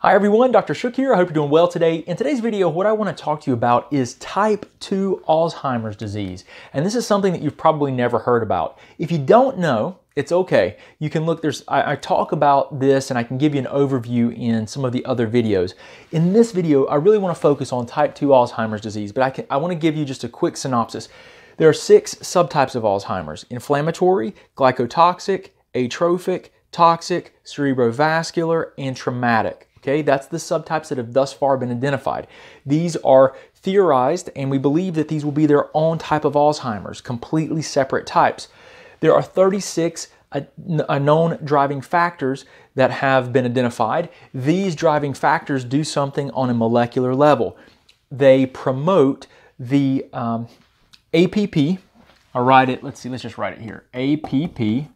Hi everyone, Dr. Shook here. I hope you're doing well today. In today's video, what I want to talk to you about is type 2 Alzheimer's disease. And this is something that you've probably never heard about. If you don't know, it's okay. You can look, I talk about this and I can give you an overview in some of the other videos. In this video, I really want to focus on type 2 Alzheimer's disease, but I want to give you just a quick synopsis. There are 6 subtypes of Alzheimer's: inflammatory, glycotoxic, atrophic, toxic, cerebrovascular, and traumatic. Okay, that's the subtypes that have thus far been identified. These are theorized, and we believe that these will be their own type of Alzheimer's, completely separate types. There are 36 known driving factors that have been identified. These driving factors do something on a molecular level. They promote the APP. I'll write it, let's just write it here. APP,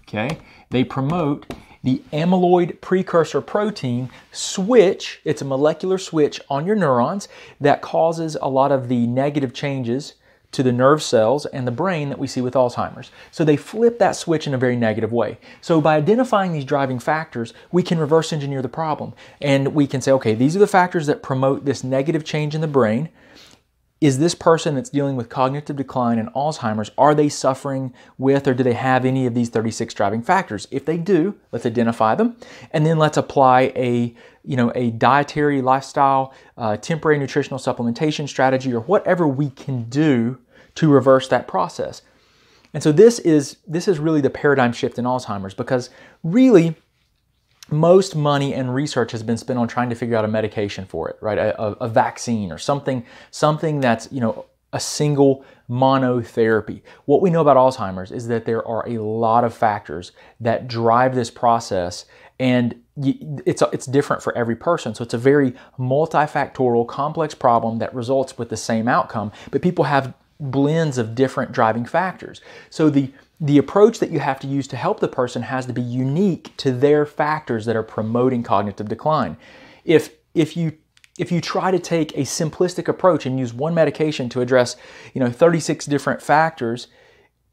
okay? They promote the amyloid precursor protein switch. It's a molecular switch on your neurons that causes a lot of the negative changes to the nerve cells and the brain that we see with Alzheimer's. So they flip that switch in a very negative way. So by identifying these driving factors, we can reverse engineer the problem. And we can say, okay, these are the factors that promote this negative change in the brain. Is this person that's dealing with cognitive decline and Alzheimer's, are they suffering with or do they have any of these 36 driving factors? If they do, let's identify them, and then let's apply a dietary, lifestyle, temporary nutritional supplementation strategy, or whatever we can do to reverse that process. And so this is really the paradigm shift in Alzheimer's, because really most money and research has been spent on trying to figure out a medication for it, right? A vaccine or something that's, a single monotherapy. What we know about Alzheimer's is that there are a lot of factors that drive this process, and it's different for every person. So it's a very multifactorial, complex problem that results with the same outcome, but people have blends of different driving factors. So the approach that you have to use to help the person has to be unique to their factors that are promoting cognitive decline. If you try to take a simplistic approach and use one medication to address 36 different factors,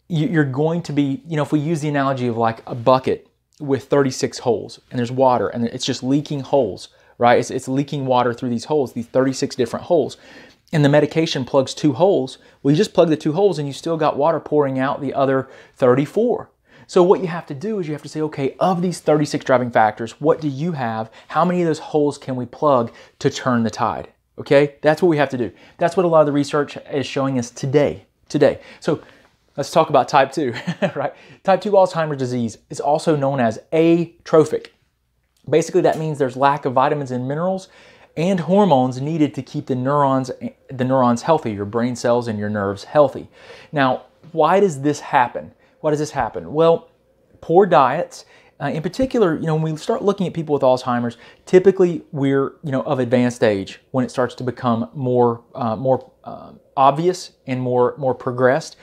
you're going to be, if we use the analogy of like a bucket with 36 holes and there's water and it's just leaking holes, right? It's leaking water through these holes, these 36 different holes. And the medication plugs 2 holes. Well, you just plug the 2 holes and you still got water pouring out the other 34. So what you have to do is you have to say, okay, of these 36 driving factors, what do you have? How many of those holes can we plug to turn the tide? Okay, that's what we have to do. That's what a lot of the research is showing us today. So let's talk about type 2, right? Type 2 Alzheimer's disease is also known as atrophic. Basically, that means there's lack of vitamins and minerals and hormones needed to keep the neurons healthy, your brain cells and your nerves healthy. Now, why does this happen? Well, poor diets, in particular, when we start looking at people with Alzheimer's, typically we're, of advanced age when it starts to become more obvious and more progressed.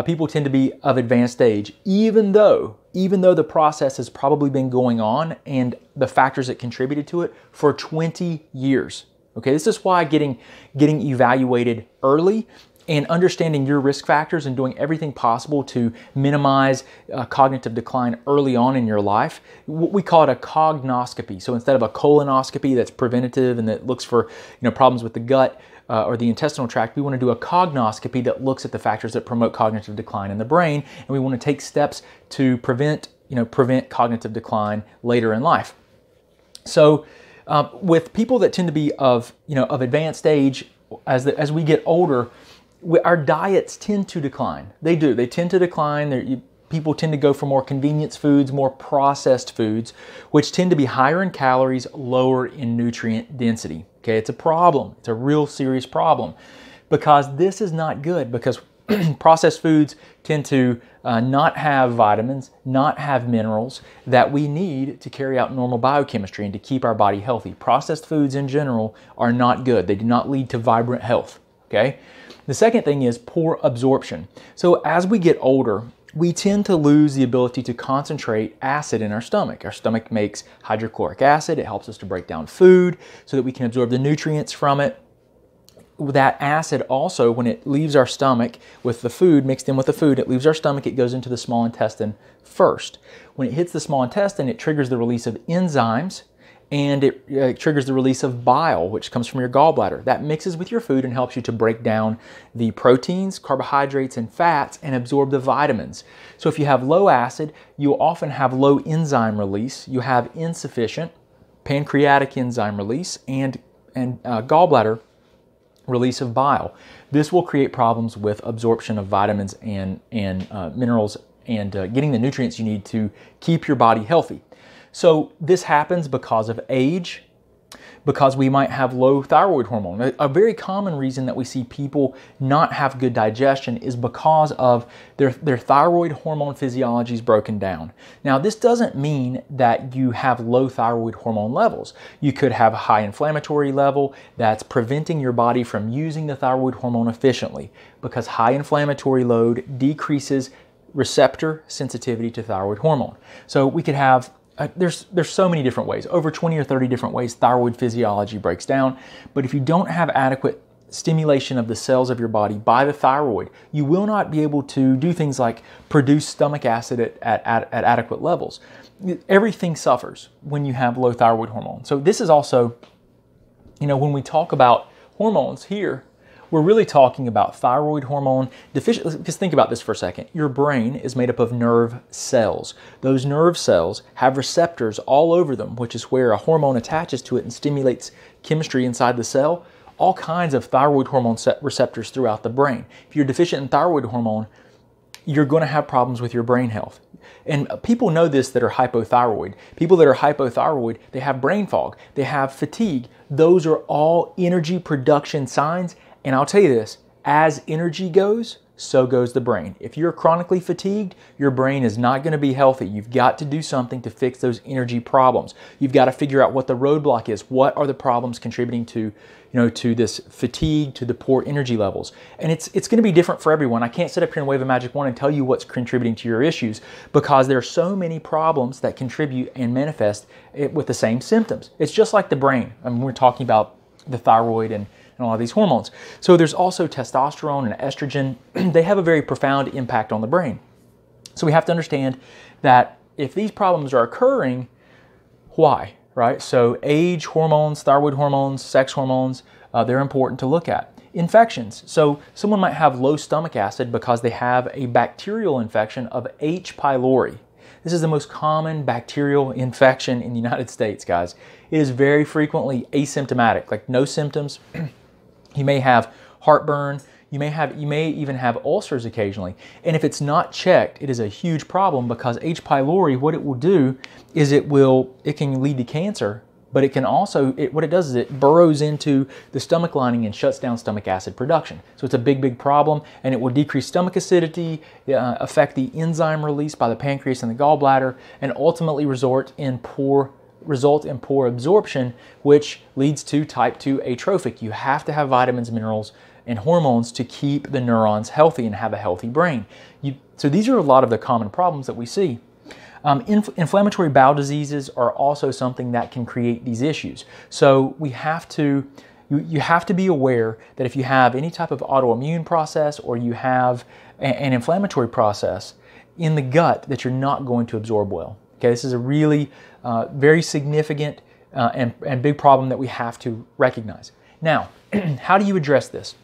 People tend to be of advanced age, even though the process has probably been going on and the factors that contributed to it for 20 years. Okay, this is why getting evaluated early and understanding your risk factors and doing everything possible to minimize cognitive decline early on in your life. We call it a cognoscopy. So instead of a colonoscopy that's preventative and that looks for problems with the gut, or the intestinal tract, we want to do a cognoscopy that looks at the factors that promote cognitive decline in the brain, and we want to take steps to prevent cognitive decline later in life. So with people that tend to be of advanced age, as we get older, our diets tend to decline. They do. They tend to decline. People tend to go for more convenience foods, more processed foods, which tend to be higher in calories, lower in nutrient density. Okay, it's a problem. It's a real serious problem, because this is not good, because processed foods tend to not have vitamins, not have minerals that we need to carry out normal biochemistry and to keep our body healthy. Processed foods in general are not good. They do not lead to vibrant health. Okay. The second thing is poor absorption. So as we get older, we tend to lose the ability to concentrate acid in our stomach. Our stomach makes hydrochloric acid. It helps us to break down food so that we can absorb the nutrients from it. That acid also, when it leaves our stomach with the food, mixed in with the food, it leaves our stomach, it goes into the small intestine first. When it hits the small intestine, it triggers the release of enzymes and it triggers the release of bile, which comes from your gallbladder. That mixes with your food and helps you to break down the proteins, carbohydrates, and fats and absorb the vitamins. So if you have low acid, you'll often have low enzyme release. You have insufficient pancreatic enzyme release and gallbladder release of bile. This will create problems with absorption of vitamins and minerals and getting the nutrients you need to keep your body healthy. So this happens because of age, because we might have low thyroid hormone. A very common reason that we see people not have good digestion is because of their thyroid hormone physiology is broken down. Now, this doesn't mean that you have low thyroid hormone levels. You could have a high inflammatory level that's preventing your body from using the thyroid hormone efficiently, because high inflammatory load decreases receptor sensitivity to thyroid hormone. So we could have there's so many different ways, over 20 or 30 different ways thyroid physiology breaks down. But if you don't have adequate stimulation of the cells of your body by the thyroid, you will not be able to do things like produce stomach acid at adequate levels. Everything suffers when you have low thyroid hormone. So this is also, when we talk about hormones here, we're really talking about thyroid hormone deficiency. Just think about this for a second. Your brain is made up of nerve cells. Those nerve cells have receptors all over them, which is where a hormone attaches to it and stimulates chemistry inside the cell. All kinds of thyroid hormone receptors throughout the brain. If you're deficient in thyroid hormone, you're going to have problems with your brain health. And people know this that are hypothyroid. People that are hypothyroid, they have brain fog, they have fatigue. Those are all energy production signs. And I'll tell you this, as energy goes, so goes the brain. If you're chronically fatigued, your brain is not going to be healthy. You've got to do something to fix those energy problems. You've got to figure out what the roadblock is. What are the problems contributing to, to this fatigue, to the poor energy levels? And it's going to be different for everyone. I can't sit up here and wave a magic wand and tell you what's contributing to your issues, because there are so many problems that contribute and manifest with the same symptoms. It's just like the brain. I mean, we're talking about the thyroid and all of these hormones. So there's also testosterone and estrogen. They have a very profound impact on the brain. So we have to understand that if these problems are occurring, why, right? So age, hormones, thyroid hormones, sex hormones, they're important to look at. Infections. So someone might have low stomach acid because they have a bacterial infection of H. pylori. This is the most common bacterial infection in the United States, guys. It is very frequently asymptomatic, like no symptoms. You may have heartburn, you may even have ulcers occasionally. And if it's not checked, it is a huge problem, because H. pylori, what it will do is it can lead to cancer, but it can also, what it does is it burrows into the stomach lining and shuts down stomach acid production. So it's a big, big problem, and it will decrease stomach acidity, affect the enzyme release by the pancreas and the gallbladder, and ultimately result in poor absorption, which leads to type 2 atrophic. You have to have vitamins, minerals, and hormones to keep the neurons healthy and have a healthy brain. So these are a lot of the common problems that we see. Inflammatory bowel diseases are also something that can create these issues. So you have to be aware that if you have any type of autoimmune process, or you have an inflammatory process in the gut, that you're not going to absorb well. Okay, this is a really very significant and big problem that we have to recognize. Now, how do you address this?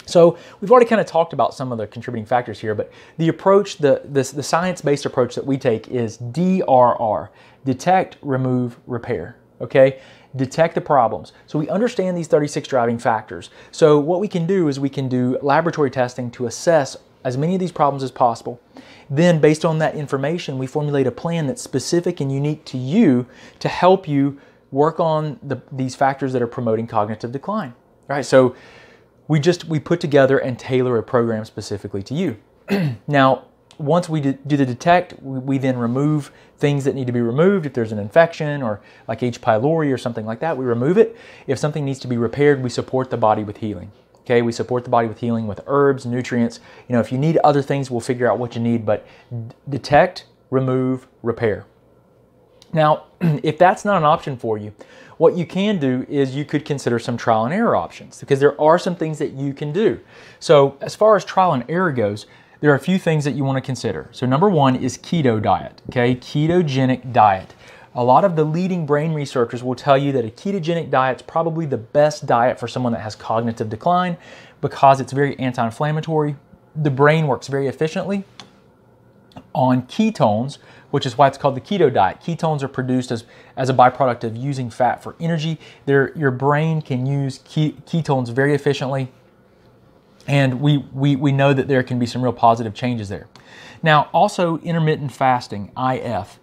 So we've already kind of talked about some of the contributing factors here, but the approach, the science-based approach that we take is D.R.R, detect, remove, repair. Okay, detect the problems. So we understand these 36 driving factors. So what we can do is we can do laboratory testing to assess as many of these problems as possible. Then, based on that information, we formulate a plan that's specific and unique to you to help you work on these factors that are promoting cognitive decline. All right, so we put together and tailor a program specifically to you. Now, once we do the detect, we then remove things that need to be removed. If there's an infection or like H. pylori or something like that, we remove it. If something needs to be repaired, we support the body with healing. Okay, we support the body with healing with herbs, nutrients. If you need other things, we'll figure out what you need, but detect, remove, repair. Now, if that's not an option for you, what you can do is you could consider some trial and error options, because there are some things that you can do. So as far as trial and error goes, there are a few things that you want to consider. So number one is keto diet, okay? Ketogenic diet. A lot of the leading brain researchers will tell you that a ketogenic diet is probably the best diet for someone that has cognitive decline because it's very anti-inflammatory. The brain works very efficiently on ketones, which is why it's called the keto diet. Ketones are produced as a byproduct of using fat for energy. Your brain can use ketones very efficiently, and we know that there can be some real positive changes there. Now, also intermittent fasting, IF.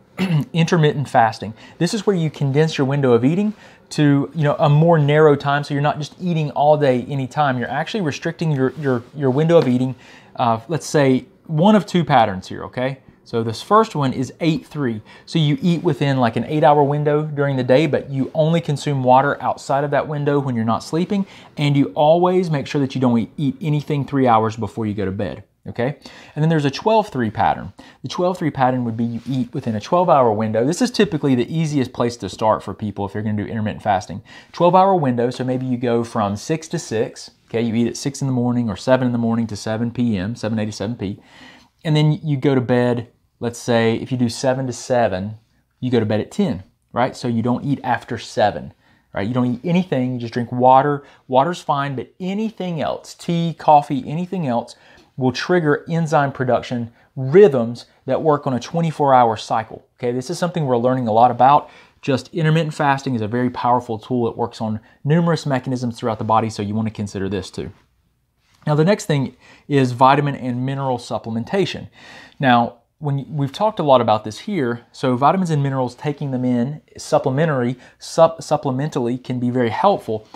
Intermittent fasting. This is where you condense your window of eating to a more narrow time, so you're not just eating all day anytime. You're actually restricting your window of eating. Let's say one of two patterns here, okay? So this first one is 8-3. So you eat within like an 8-hour window during the day, but you only consume water outside of that window when you're not sleeping, and you always make sure that you don't eat anything 3 hours before you go to bed. Okay, and then there's a 12-3 pattern. The 12-3 pattern would be you eat within a 12-hour window. This is typically the easiest place to start for people if you're going to do intermittent fasting. 12-hour window, so maybe you go from 6 to 6. Okay, you eat at 6 in the morning or 7 in the morning to 7 p.m., 7 a to 7 p. And then you go to bed, let's say if you do 7 to 7, you go to bed at 10, right? So you don't eat after 7. Right? You don't eat anything, you just drink water. Water's fine, but anything else, tea, coffee, anything else, will trigger enzyme production rhythms that work on a 24-hour cycle. Okay, this is something we're learning a lot about. Just intermittent fasting is a very powerful tool. It works on numerous mechanisms throughout the body, so you want to consider this too. Now, the next thing is vitamin and mineral supplementation. Now, we've talked a lot about this here, so vitamins and minerals, taking them in supplementally can be very helpful.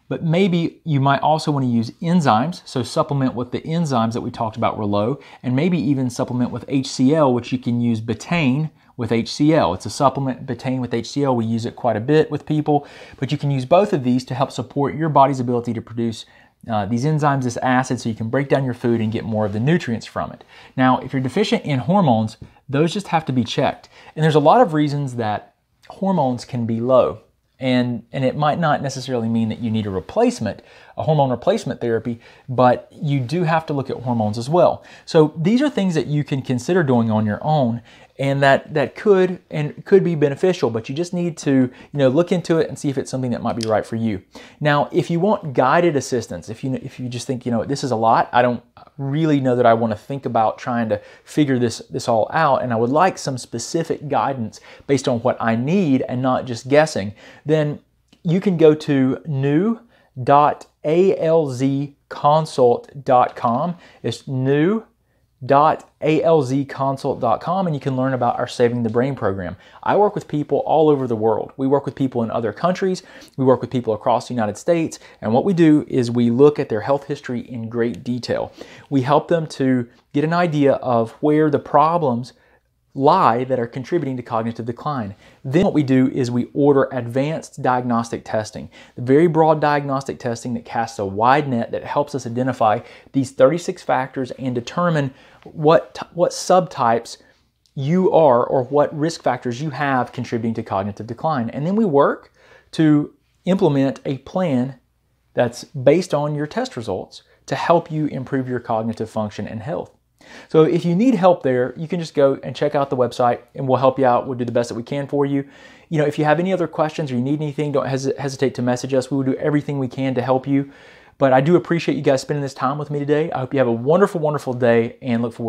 But maybe you might also want to use enzymes, so supplement with the enzymes that we talked about were low, and maybe even supplement with HCl, which you can use betaine with HCl. It's a supplement, betaine with HCl. We use it quite a bit with people, but you can use both of these to help support your body's ability to produce these enzymes, this acid, so you can break down your food and get more of the nutrients from it. Now, if you're deficient in hormones, those just have to be checked. And there's a lot of reasons that hormones can be low. And it might not necessarily mean that you need a hormone replacement therapy, but you do have to look at hormones as well. So these are things that you can consider doing on your own, and that could be beneficial, but you just need to look into it and see if it's something that might be right for you. Now, if you want guided assistance, if you just think this is a lot, I don't really know that I want to think about trying to figure this all out, and I would like some specific guidance based on what I need and not just guessing, then you can go to new.alzconsult.com. It's new.alzconsult.com, and you can learn about our Saving the Brain program. I work with people all over the world. We work with people in other countries. We work with people across the United States. And what we do is we look at their health history in great detail. We help them to get an idea of where the problems lie that are contributing to cognitive decline. Then what we do is we order advanced diagnostic testing, the very broad diagnostic testing that casts a wide net that helps us identify these 36 factors and determine what subtypes you are or what risk factors you have contributing to cognitive decline. And then we work to implement a plan that's based on your test results to help you improve your cognitive function and health. So if you need help there, you can just go and check out the website and we'll help you out. We'll do the best that we can for you. If you have any other questions or you need anything, don't hesitate to message us. We will do everything we can to help you. But I do appreciate you guys spending this time with me today. I hope you have a wonderful, wonderful day and look forward